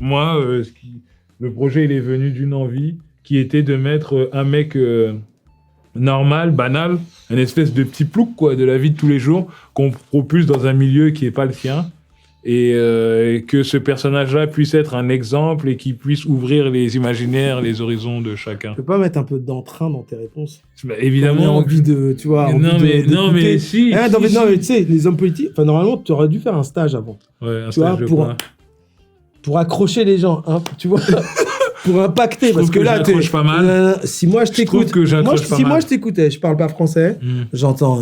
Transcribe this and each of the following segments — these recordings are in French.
moi, le projet, il est venu d'une envie qui était de mettre un mec normal, banal, une espèce de petit plouc quoi, de la vie de tous les jours, qu'on propulse dans un milieu qui n'est pas le sien. Et que ce personnage-là puisse être un exemple et qu'il puisse ouvrir les imaginaires, les horizons de chacun. Tu peux pas mettre un peu d'entrain dans tes réponses? Bah, évidemment. Envie de, tu vois, non, mais si. Non, mais tu sais, les hommes politiques, enfin, normalement, tu aurais dû faire un stage avant. Ouais, un tu stage vois, de quoi? pour accrocher les gens, hein, tu vois, pour impacter. Parce que là, j'accroche pas mal. Si moi je t'écoute, moi je t'écoutais, je parle pas français, j'entends.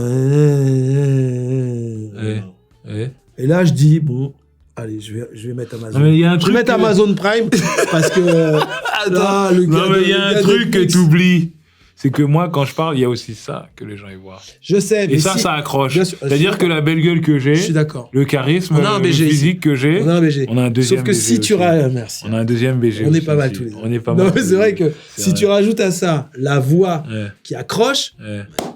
Et là, je dis, bon, allez, je vais mettre Amazon. Non, mais y a un je vais mettre Amazon Prime parce que. Là, non, mais il y a un truc que tu oublies. C'est que moi, quand je parle, il y a aussi ça que les gens y voient. Je sais. Et ça, ça accroche. C'est-à-dire que la belle gueule que j'ai, je suis d'accord. Le charisme, le physique que j'ai, on a un BG. On a un deuxième Sauf que BG si tu merci. On a un deuxième BG. On est pas mal tous les deux. On est pas mal. Non, mais c'est vrai que si tu rajoutes à ça la voix qui accroche,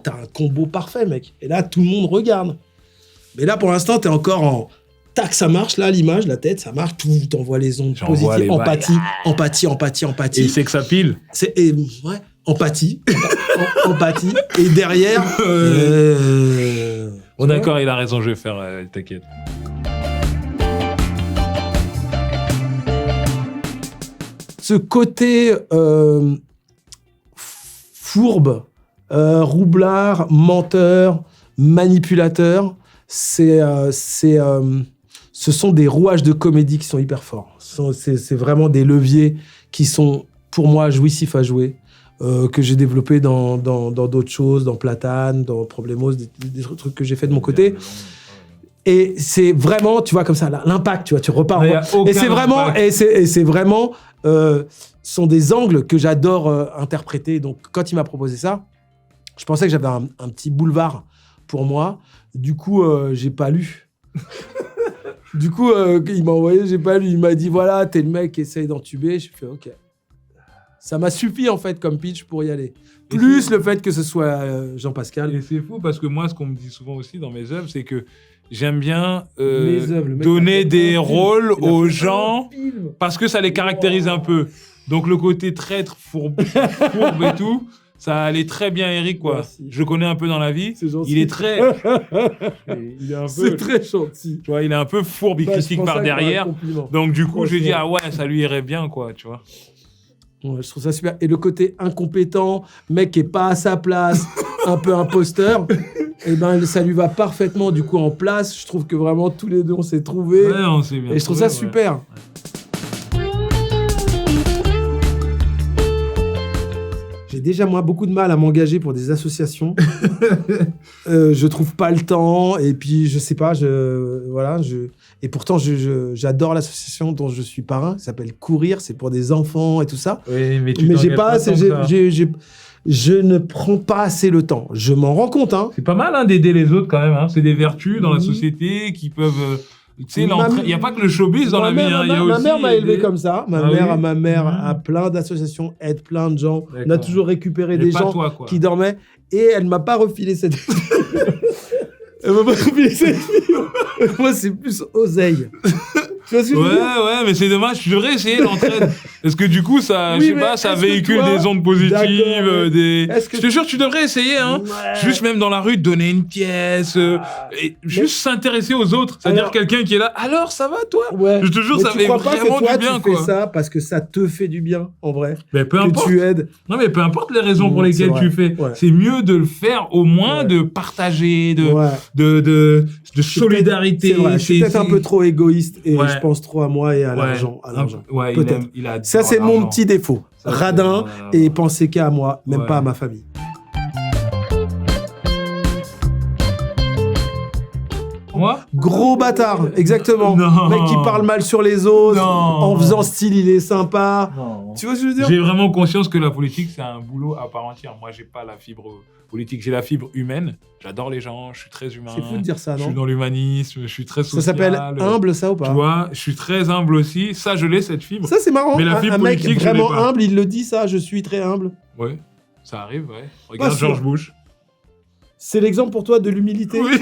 t'as un combo parfait, mec. Et là, tout le monde regarde. Mais là, pour l'instant, t'es encore en... Tac, ça marche, là, l'image, la tête, ça marche, tout, t'envoies les ondes positives, empathie. Et c'est que ça pile. Ouais, empathie. Empathie. Et derrière... Bon, d'accord, il a raison, je vais faire, t'inquiète. Ce côté fourbe, roublard, menteur, manipulateur, ce sont des rouages de comédie qui sont hyper forts. C'est vraiment des leviers qui sont, pour moi, jouissifs à jouer, que j'ai développés dans d'autres choses, dans Platane, dans Problemos, des trucs que j'ai fait de mon côté. Et c'est vraiment, tu vois, comme ça, l'impact, tu vois, tu repars. Et c'est vraiment, sont des angles que j'adore interpréter. Donc, quand il m'a proposé ça, je pensais que j'avais un petit boulevard pour moi. Du coup, j'ai pas lu. Du coup, il m'a envoyé, j'ai pas lu. Il m'a dit, voilà, t'es le mec qui essaye d'entuber. J'ai fait, OK. Ça m'a suffi, en fait, comme pitch pour y aller. Plus le fait que ce soit Jean-Pascal. Et c'est fou, parce que moi, ce qu'on me dit souvent aussi dans mes œuvres, c'est que j'aime bien donner des rôles aux gens parce que ça les caractérise un peu. Donc, le côté traître, fourbe et tout... Ça allait très bien, Eric, quoi. Merci. Je le connais un peu dans la vie. C'est gentil. Il est très... C'est très gentil. Tu vois, il est un peu fourbe, il critique par derrière. Donc, du coup, j'ai dit, ah ouais, ça lui irait bien, quoi, tu vois. Ouais, je trouve ça super. Et le côté incompétent, mec qui est pas à sa place, un peu imposteur, et ben ça lui va parfaitement, du coup, en place. Je trouve que vraiment, tous les deux, on s'est trouvés. Ouais, on s'est bien et je trouve ça super. Ouais. J'ai déjà, moi, beaucoup de mal à m'engager pour des associations. Je trouve pas le temps. Et puis, je sais pas, et pourtant, j'adore l'association dont je suis parrain, qui s'appelle Courir. C'est pour des enfants et tout ça. Oui, mais j'ai pas assez... Je ne prends pas assez le temps. Je m'en rends compte. Hein. C'est pas mal hein, d'aider les autres, quand même. Hein. C'est des vertus dans la société qui peuvent... Tu sais, il n'y a pas que le showbiz dans la vie. Ma mère m'a élevé comme ça. Ma mère a plein d'associations, aide plein de gens. D'accord. On a toujours récupéré des gens qui dormaient. Et elle ne m'a pas refilé cette Elle m'a pas refilé cette Moi, c'est plus oseille. Tu vois ce que je veux dire ? Ouais, mais c'est dommage. Je devrais essayer l'entraide. Parce que du coup, ça, je sais pas, ça véhicule des ondes positives. Je te jure, tu devrais essayer, hein. Ouais. Juste même dans la rue, donner une pièce. Et juste s'intéresser aux autres. C'est-à-dire quelqu'un qui est là. Alors, ça va, toi ? Ouais. Je te jure, ça fait vraiment du bien, quoi. Tu fais ça parce que ça te fait du bien, en vrai. Mais peu importe. Tu aides. Non, mais peu importe les raisons pour lesquelles tu fais. Ouais. C'est mieux de le faire, au moins, de partager, de solidarité. C'est vrai. Je suis peut-être un peu trop égoïste et je pense trop à moi et à l'argent. Ouais, peut-être. Il a ça, c'est mon petit défaut. Radin et penser qu'à moi, même pas à ma famille. Moi ? Gros bâtard, exactement. Non. Mec qui parle mal sur les autres, en faisant style, il est sympa. Non. Tu vois ce que je veux dire ? J'ai vraiment conscience que la politique, c'est un boulot à part entière. Moi, j'ai pas la fibre politique, j'ai la fibre humaine. J'adore les gens, je suis très humain. C'est fou de dire ça, non ? Je suis dans l'humanisme, je suis très social. Ça s'appelle humble, ça, ou pas ? Tu vois, je suis très humble aussi. Ça, je l'ai, cette fibre. Ça, c'est marrant. Mais la fibre un mec politique, vraiment humble, il le dit, ça, je suis très humble. Ouais, ça arrive, ouais. Regarde George Bush. C'est l'exemple pour toi de l'humilité ? Oui.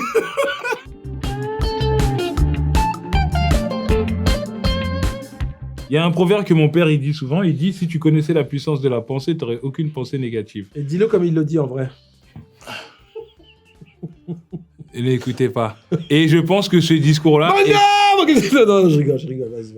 Il Il y a un proverbe que mon père il dit souvent. Il dit si tu connaissais la puissance de la pensée, tu n'aurais aucune pensée négative. Et dis-le comme il le dit en vrai. Ne l'écoutez pas. Et je pense que ce discours-là. Non, je rigole. Vas-y.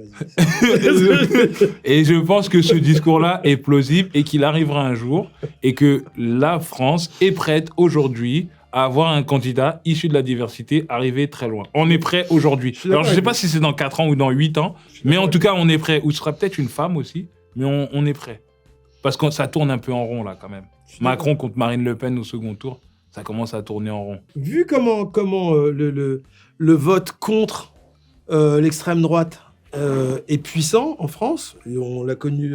Et je pense que ce discours-là est plausible et qu'il arrivera un jour et que la France est prête aujourd'hui à avoir un candidat issu de la diversité arrivé très loin. On est prêt aujourd'hui. Alors, je ne sais pas si c'est dans 4 ans ou dans 8 ans, mais en tout cas, on est prêt. Ou ce sera peut-être une femme aussi, mais on est prêt. Parce que ça tourne un peu en rond, là, quand même. Macron contre Marine Le Pen au second tour, ça commence à tourner en rond. Vu comment le vote contre l'extrême droite est puissant en France, et on l'a connu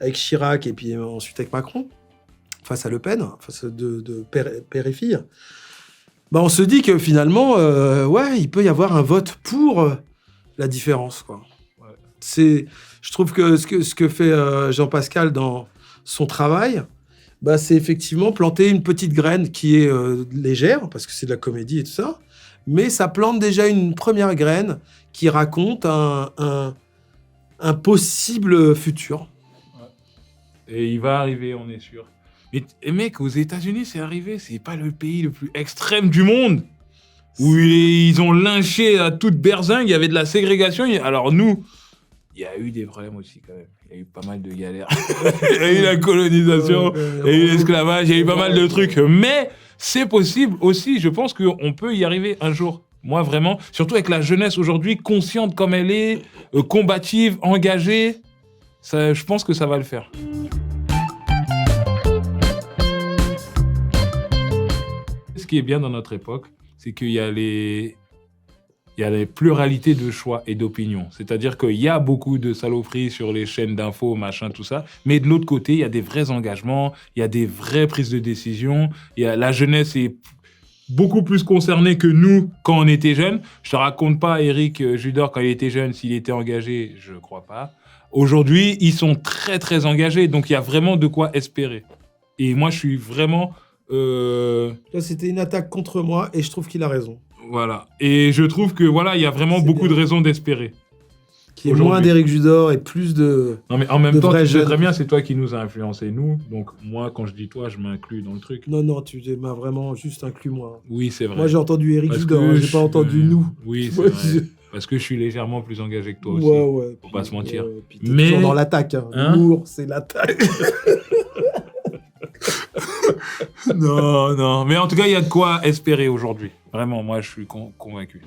avec Chirac et puis ensuite avec Macron, face à Le Pen, face de père et fille, bah on se dit que finalement, il peut y avoir un vote pour la différence, quoi. Ouais. Je trouve que ce que fait Jean-Pascal dans son travail, bah, c'est effectivement planter une petite graine qui est légère, parce que c'est de la comédie et tout ça, mais ça plante déjà une première graine qui raconte un possible futur. Ouais. Et il va arriver, on est sûr. Mais mec, aux États-Unis, c'est arrivé. C'est pas le pays le plus extrême du monde. Où ils ont lynché à toute berzingue. Il y avait de la ségrégation. Alors nous, il y a eu des problèmes aussi quand même. Il y a eu pas mal de galères. Il y a eu la colonisation, il y a eu l'esclavage, il y a eu pas mal de trucs. Mais c'est possible aussi. Je pense qu'on peut y arriver un jour. Moi, vraiment, surtout avec la jeunesse aujourd'hui, consciente comme elle est, combative, engagée, ça, je pense que ça va le faire. Ce qui est bien dans notre époque, c'est qu'il y a les pluralités de choix et d'opinions. C'est-à-dire qu'il y a beaucoup de saloperies sur les chaînes d'infos, machin, tout ça. Mais de l'autre côté, il y a des vrais engagements, il y a des vraies prises de décision. La jeunesse est beaucoup plus concernée que nous quand on était jeunes. Je te raconte pas, Eric Judor, quand il était jeune, s'il était engagé, je crois pas. Aujourd'hui, ils sont très, très engagés. Donc, il y a vraiment de quoi espérer. Et moi, je suis vraiment... Là, c'était une attaque contre moi et je trouve qu'il a raison. Voilà. Et je trouve que voilà, il y a vraiment beaucoup de raisons d'espérer. Qu'il y ait moins d'Éric Judor et plus de. Non, mais en même temps, tu sais très bien, c'est toi qui nous a influencés, nous. Donc, moi, quand je dis toi, je m'inclus dans le truc. Non, tu m'as vraiment juste inclus, moi. Oui, c'est vrai. Moi, j'ai entendu Éric Judor, j'ai pas entendu nous. Oui, c'est vrai. Parce que je suis légèrement plus engagé que toi aussi. Ouais. Faut pas se mentir. Puis t'es toujours dans l'attaque. L'humour, c'est l'attaque. Non. Mais en tout cas, il y a de quoi espérer aujourd'hui. Vraiment, moi, je suis convaincu.